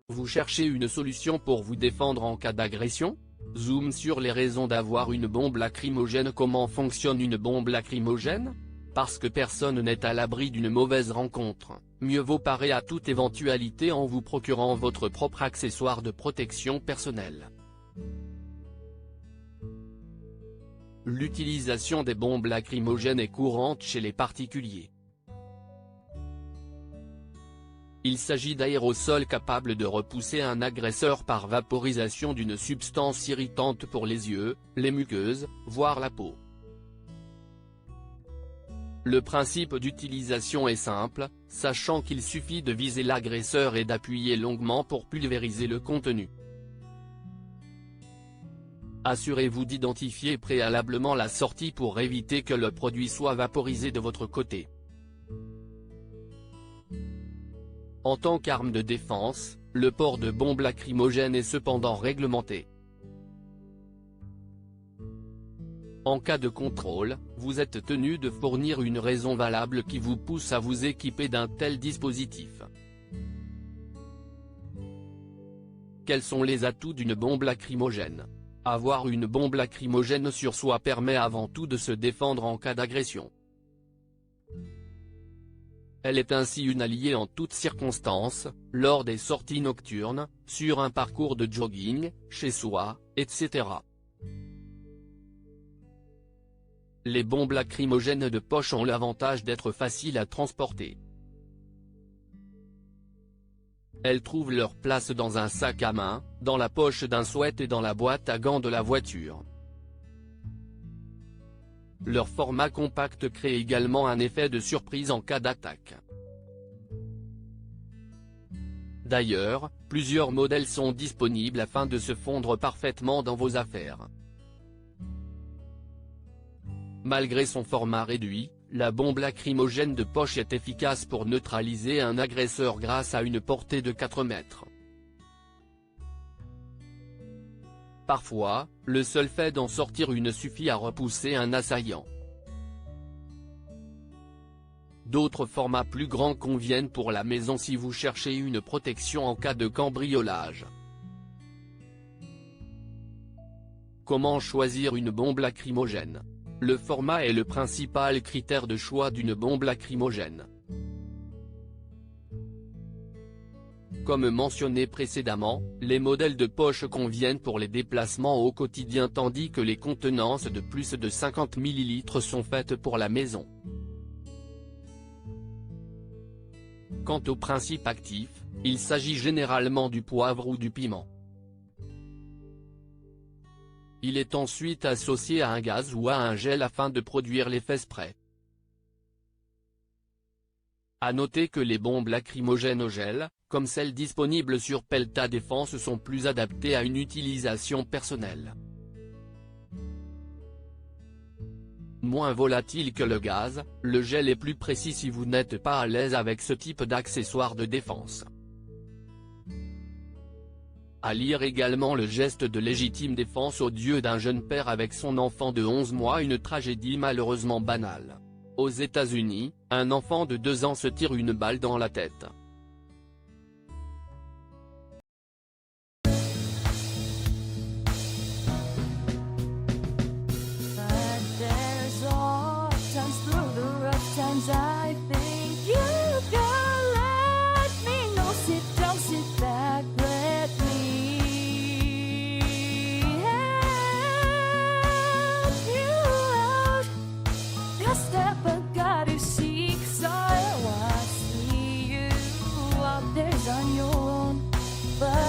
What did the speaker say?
Vous cherchez une solution pour vous défendre en cas d'agression? Zoom sur les raisons d'avoir une bombe lacrymogène. Comment fonctionne une bombe lacrymogène? Parce que personne n'est à l'abri d'une mauvaise rencontre, mieux vaut parer à toute éventualité en vous procurant votre propre accessoire de protection personnelle. L'utilisation des bombes lacrymogènes est courante chez les particuliers. Il s'agit d'aérosols capables de repousser un agresseur par vaporisation d'une substance irritante pour les yeux, les muqueuses, voire la peau. Le principe d'utilisation est simple, sachant qu'il suffit de viser l'agresseur et d'appuyer longuement pour pulvériser le contenu. Assurez-vous d'identifier préalablement la sortie pour éviter que le produit soit vaporisé de votre côté. En tant qu'arme de défense, le port de bombes lacrymogènes est cependant réglementé. En cas de contrôle, vous êtes tenu de fournir une raison valable qui vous pousse à vous équiper d'un tel dispositif. Quels sont les atouts d'une bombe lacrymogène? Avoir une bombe lacrymogène sur soi permet avant tout de se défendre en cas d'agression. Elle est ainsi une alliée en toutes circonstances, lors des sorties nocturnes, sur un parcours de jogging, chez soi, etc. Les bombes lacrymogènes de poche ont l'avantage d'être faciles à transporter. Elles trouvent leur place dans un sac à main, dans la poche d'un sweat et dans la boîte à gants de la voiture. Leur format compact crée également un effet de surprise en cas d'attaque. D'ailleurs, plusieurs modèles sont disponibles afin de se fondre parfaitement dans vos affaires. Malgré son format réduit, la bombe lacrymogène de poche est efficace pour neutraliser un agresseur grâce à une portée de 4 mètres. Parfois, le seul fait d'en sortir une suffit à repousser un assaillant. D'autres formats plus grands conviennent pour la maison si vous cherchez une protection en cas de cambriolage. Comment choisir une bombe lacrymogène? Le format est le principal critère de choix d'une bombe lacrymogène. Comme mentionné précédemment, les modèles de poche conviennent pour les déplacements au quotidien tandis que les contenances de plus de 50 ml sont faites pour la maison. Quant au principe actif, il s'agit généralement du poivre ou du piment. Il est ensuite associé à un gaz ou à un gel afin de produire l'effet spray. À noter que les bombes lacrymogènes au gel, comme celles disponibles sur Pelta Défense, sont plus adaptées à une utilisation personnelle. Moins volatile que le gaz, le gel est plus précis si vous n'êtes pas à l'aise avec ce type d'accessoire de défense. À lire également le geste de légitime défense odieux d'un jeune père avec son enfant de 11 mois, une tragédie malheureusement banale. Aux États-Unis, un enfant de 2 ans se tire une balle dans la tête. I think you can let me know. Sit down, sit back, let me help you out. Just step I gotta seek, so I see you out there on your own, but